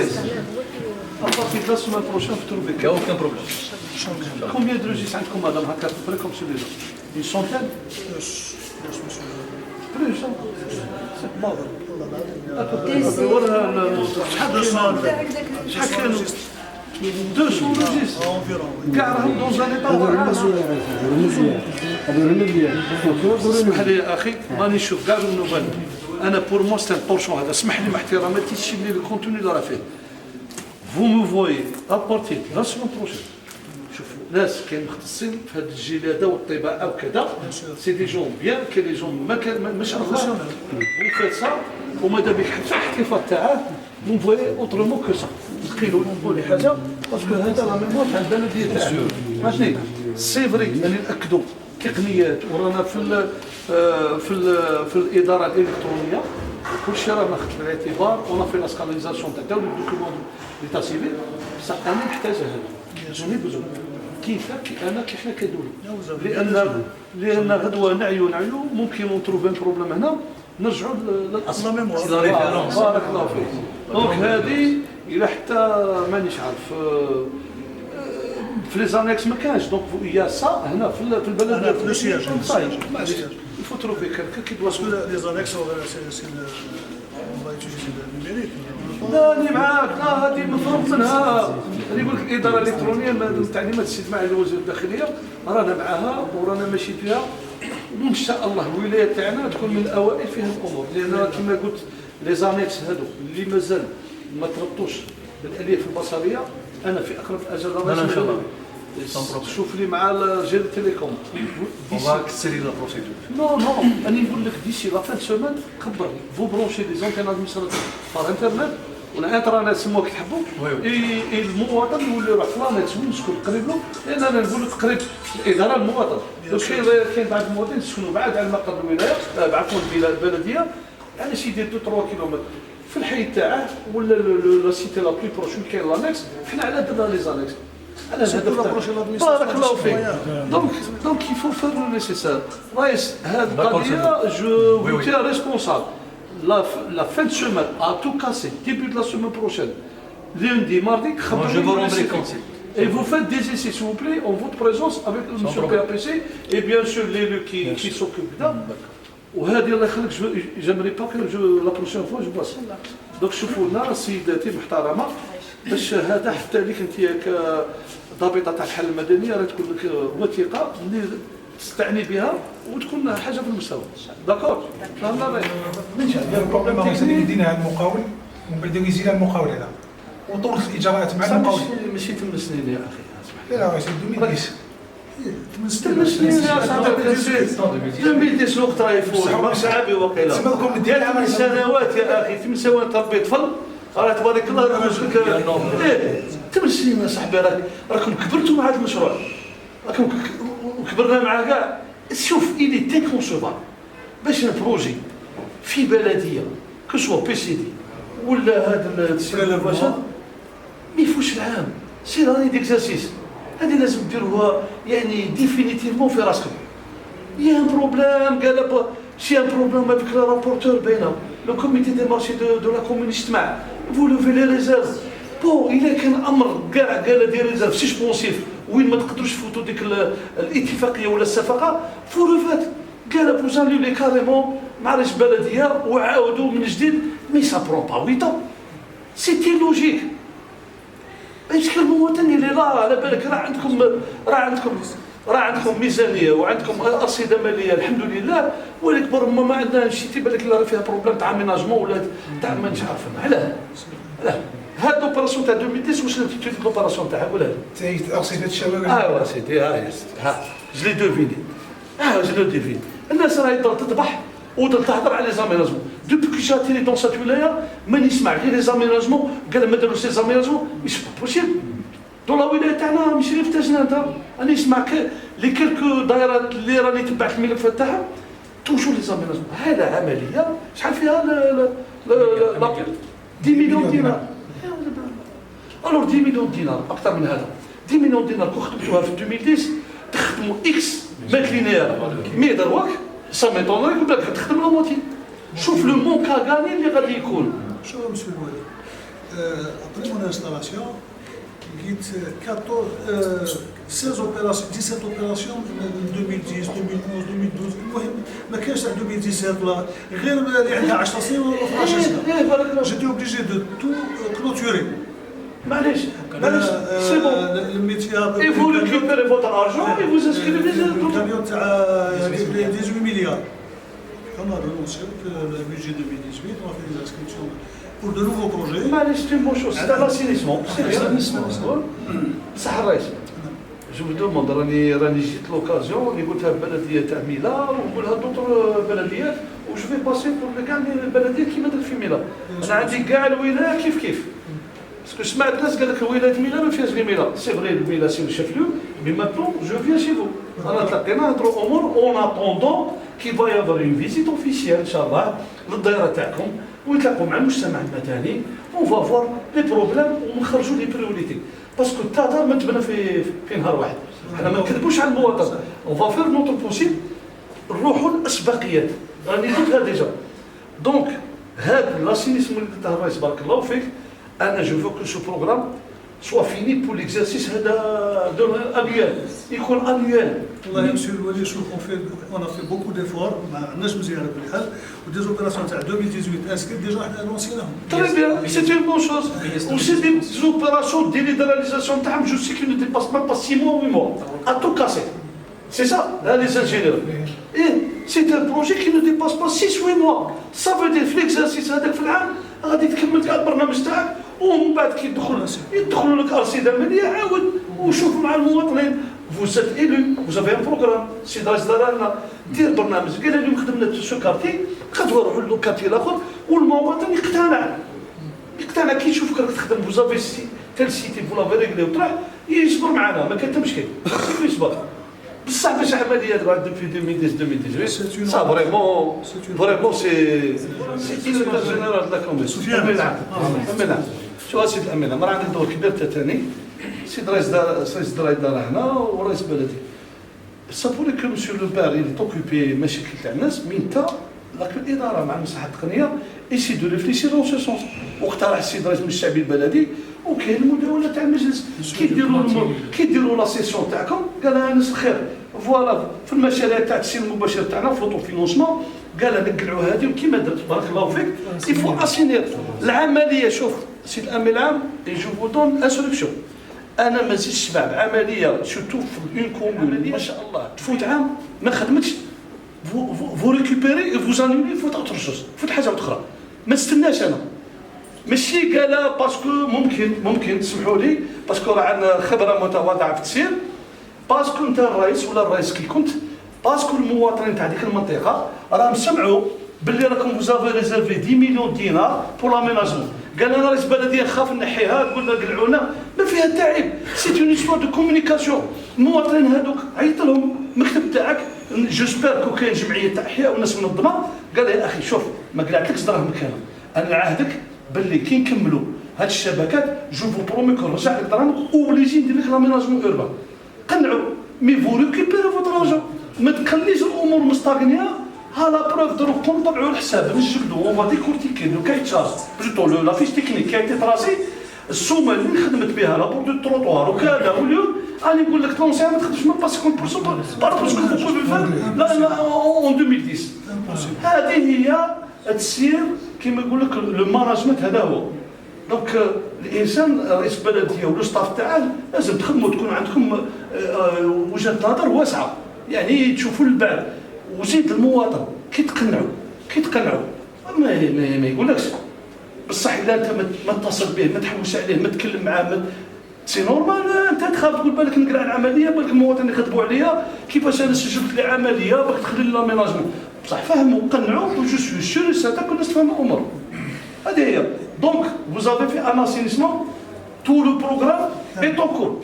À partir de la semaine prochaine, vous trouvez. Il n'y a aucun problème. Combien de registres عندكم madame هكا à peu près comme celui-là? Une centaine? Plus, hein? C'est pas vrai. شحال كانوا 200 registres كاع راهم dans un état اسمح لي يا اخي ماني نشوف كاع النوبل انا بور مو سي بورشون هذا اسمح لي مع احترامي تيشيل لي الكونتوني اللي راه فيه vous me voyez à partir de la semaine prochaine شوفوا ناس كاين مختصين في هذه الجلاده والطباعه وكذا سي دي جون بيان كاين لي جون ما شاء الله vous faites ça وماذا بك حتى الاحتفاظ تاعه vous voyez autrement que ça نقيلوا نقولوا حاجه باسكو هذا لا ميموار تاع البلديه تاعنا فهمتني سي فري اللي ناكدوا تقنيات ورانا في الاداره الالكترونيه كل شيء راه ناخذ في الاعتبار ونا في لاسكاليزاسيون تاع داول الدوكيومون ديتا سيفيل بصح انا نحتاج هذا جوني بزوج كيف انا كي حنا كدوله لان غدوه نعيو ممكن نتروفي ان بروبليم هنا نرجعوا للاصل بارك الله فيك دونك هذه الى حتى مانيش عارف في لي زانيكس ما كانش دونك يا سا هنا في البلد في السياج il faut trouver quelqu'un qui doit les annexes c'est on va utiliser le numérique لا اللي معاك لا هذه مفروض منها اللي يقول لك الاداره الالكترونيه التعليمات السيد معالي وزير الداخليه رانا معاها ورانا ماشي فيها وان شاء الله الولايه تاعنا تكون من الاوائل في هذه الامور لان كما قلت لي زانيكس هذو اللي مازال ما تربطوش بالالياف البصريه انا في اقرب اجل راه شوف لي مع جيل التليكوم فواك سيري لا بروسيدور نو انا نقول لك ديسي لا فان سومان خبرني فو برونشي دي زونتين ادمينستراتيف بار انترنت ولا انترنت سموه كي تحبوا المواطن يولي يروح فلانيت وين يسكن قريب له لان انا نقول لك قريب الاداره المواطن كاين بعض المواطنين يسكنوا بعاد على مقر الولايه عفوا البلديه يعني شي يدير 2 3 كيلومتر في الحي تاعه ولا لا سيتي لا بلي بروش وين كاين لانكس حنا على درنا لي زانكس على الهدف بارك الله فيك دونك يفو فير لو نيسيسار رايس هذه القضيه جو فو تي ريسبونسابل la fin de semaine à tout casser début de la semaine prochaine lundi mardi je vous rendrai compte et vous faites des essais s'il vous plaît en votre présence avec le monsieur PAPC et bien sûr l'élu qui s'occupe là وهذه الله يخليك j'aimerais pas que la prochaine fois je passe donc شوفوا لنا سيداتي محترمه باش هذا حتى ليك انت كضابطه تاع الحل المدنيه راه تكون لك وثيقه اللي تستعني بها وتكون حاجه في المستوى داكور فهمنا ماشي البروبليم هو يدينا المقاول ومن بعد يزيد المقاول هذا وطول الاجراءات مع المقاول ماشي 8 سنين يا اخي لا راه سي 2010 8 سنين يا صاحبي 2010 وقت راه يفوت شعبي وقيله تسمى ديال 8 سنوات يا اخي 8 سنوات تربي طفل راه تبارك الله راه 8 سنين يا صاحبي راكم كبرتوا مع هذا المشروع راكم وكبرنا معاه كاع شوف إلي تيكونسوفابل باش بروجي في بلديه كسوا بي سي دي ولا هذا السيرفاشات ما يفوتش العام سي راني ديكزارسيس هذه لازم ديروها يعني ديفينيتيفمون في راسكم يا ان بروبليم قال شي ان بروبليم افيك لو رابورتور بينهم لو كوميتي دي مارشي دو لا كومون اجتماع فو لوفي لي ريزيرف بون الا كان امر كاع قال دي ريزيرف سيسبونسيف وين ما تقدروش تفوتوا ديك الاتفاقيه ولا الصفقه فورفات قال بوزان لي كاريمون معليش بلديه وعاودوا من جديد مي سا برون با 8 ans سيتي لوجيك باسكو المواطن اللي لا على بالك راه عندكم ميزانيه وعندكم ارصده ماليه الحمد لله ولكن ربما ما عندنا شي تيبان لك راه فيها بروبليم تاع ميناجمون ولا تاع ما نعرف علاه هاد لوبيراسيون تاع 2010 واش لانتيتود لوبيراسيون تاعها ولا تاع ارصده الشوارع سيدي ها جلي دوفيني جلي دوفيني الناس راهي تذبح وتهضر على لي زاميناجمون دوبي كي جاتيني دون سات ولايه ما نسمع غير لي زاميناجمون قال ما داروا سي زاميناجمون مش بوسيبل دون لا ولايه تاعنا ماشي غير في تاجنانتا انا نسمع لي كيلكو دايرات اللي راني تبعت الملفات تاعها توجور لي زاميناجمون هذا عمليه شحال فيها 10 مليون دينار الوغ 10 مليون دينار اكثر من هذا 10 مليون دينار كون خدمتوها في 2010 تخدموا اكس متر لينير مي دروك سا ميطونري يقول لك تخدم لا موتي شوف لو مون كا غاني اللي غادي يكون شو مسؤول الوالي après mon installation, j'ai 16 opérations, 17 opérations en 2010, 2011, 2012. المهم ما كانش تاع 2017 ولا غير اللي عندها 10 سنين ولا 12 سنه. J'étais obligé de tout clôturer. معليش سي بون. الميتيا Et vous récupérez votre argent et vous inscrivez les autres. الكاميون تاع 18 milliards. On a renoncé le budget 2018, on a fait des inscriptions pour de nouveaux projets. معليش c'est une bonne chose. C'est un assainissement. C'est l'assainissement. صح الرئيس. جو vous demande راني جيت لوكازيون اللي قلتها البلديه تاع ميلا ونقولها دوطر بلديات وجو في باسي بور كاع البلديات كيما درت في ميلا. انا عندي كاع الولايه كيف باسكو سمعت ناس قال لك ولايه ميلا ما فيهاش غير ميلا سي فري ميلا سي لو شيف لو مي ماتون جو فيان شي فو انا تلاقينا نهضروا امور اون اتوندون كي با يافر اون فيزيت اوفيسيال ان شاء الله للدائره تاعكم ونتلاقوا مع المجتمع المدني اون فا فوار لي بروبليم ونخرجوا لي بريوريتي باسكو التاتا ما تبنى في نهار واحد. حنا ما نكذبوش على المواطن اون فا فير نوتر بوسيبل نروحوا للاسبقيات راني قلتها ديجا. دونك هذا لاسينيسمون اللي درتها الرئيس بارك الله فيك انا جو فو كو سو بروغرام سوا فيني بور ليكزارسيس هذا انويال يكون انويال. والله مسيو الولي شوف on a fait beaucoup d'efforts ما عندناش مزيان بكل حال ودي زوبيراسيون تاع 2018 انسكريت ديجا حنا لونسيناهم. Très bien, c'est une bonne chose. On sait des opérations de délittéralisation, je sais qu'ils ne dépassent même pas 6 mois ou 8 mois, à tout casser. C'est ça, là, les ingénieurs. Et c'est un projet qui ne dépasse pas 6 ou 8 mois. Ça veut dire que l'exercice هذاك في العام غادي تكمل كاع البرنامج تاعك ومن بعد كي يدخلوا لك ارصده عمليه عاود وشوف مع المواطنين. Vous êtes élu, vous avez un programme. سي رئيس دار لنا دير برنامج قال لهم خدمنا سو كارتي غاديو نروحوا لو كارتي الاخر والمواطن يقتنع كي يشوفك راك تخدم فوزافي تال سيتي فو لافي ريغلي وطلع يصبر معنا ما كان حتى مشكل يصبر بصح باش عمليات بعد في 2010 صا فريمون سي كيلو جينيرال لا كومبيس امينه شو سيد الامينه ما عندي دور كبير ثاني سيد رئيس دار هنا ورئيس بلدي سابوري كو مسيو لو بار اللي توكوبي مشاكل تاع الناس مين انت لكن الاداره مع المصلحه التقنيه ايسي دو ريفليسير دون سو سونس واقترح السيد رئيس المجلس الشعبي البلدي وكاين المداوله تاع المجلس كي ديروا لا سيسيون تاعكم قال لها ناس الخير فوالا في المشاريع تاع التسيير المباشر تاعنا في لوطو فينونسمون قال نقلعوا هذه وكيما درت بارك الله فيك يفو اسينير العمليه. شوف سيد الامين العام جو فو دون انستركسيون انا ما زدتش بعد عمليه شفتو في اون كومون ما شاء الله تفوت عام ما خدمتش فو ريكوبيري فو انولي فوت اوتر شوز فوت حاجه اخرى ما نستناش انا ماشي قال باسكو ممكن تسمحوا لي باسكو راه عندنا خبره متواضعه في التسيير باسكو انت الرئيس ولا الرئيس كي كنت باسكو المواطنين تاع ديك المنطقه راهم سمعوا باللي راكم فوزافي ريزيرفي 10 مليون دينار بور لاميناجمون. قال انا رئيس بلديه خاف نحيها قلنا قلعونا ما فيها تعب سي اون هيستوار دو كومونيكاسيون. المواطنين هذوك عيط لهم المكتب تاعك جوسبير كو كاين جمعيه تاع احياء وناس منظمه قال لي يا اخي شوف ما قلعتلكش دراهم كامل انا نعاهدك باللي كي نكملوا هاد الشبكات جو فو برومي كو نرجع لك دراهم اوبليجي ندير لك لاميناجمون اوربان قنعوا مي فو ريكوبيري فوتر ارجون ما تخليش الامور مستغنيه. ها لا بروف دروك نطبعوا الحساب نجبدوا اون فا ديكورتيكي لو كاي تشارج بلوتو لو لا فيش تكنيك كاي تي تراسي السومه اللي خدمت بها لا بور دو تروطوار وكذا واليوم راني نقول لك تونسي ما تخدمش ما با 50% بارابور سكو فوكو دو فان لا اون 2010. هذه هي التسيير كيما يقول لك لو ماناجمنت هذا هو. دونك الانسان رئيس بلديه ولو ستاف تاعه لازم تخدموا تكون عندكم وجهه نظر واسعه يعني تشوفوا للبعد وزيد المواطن كي تقنعوا ما يقولكش بصح الا انت ما تتصل به ما تحوس عليه ما تكلم معاه سي نورمال انت تخاف تقول بالك نقلع العمليه بالك المواطن يخدموا عليا كيفاش انا سجلت لي عمليه باك تخلي لي لاميناجمون بصح فهموا قنعوا جو سوي سور ساتاك الناس تفهم الامور. هذه هي دونك فوزافي في ان اسينيسمون تو لو بروغرام اي طون كور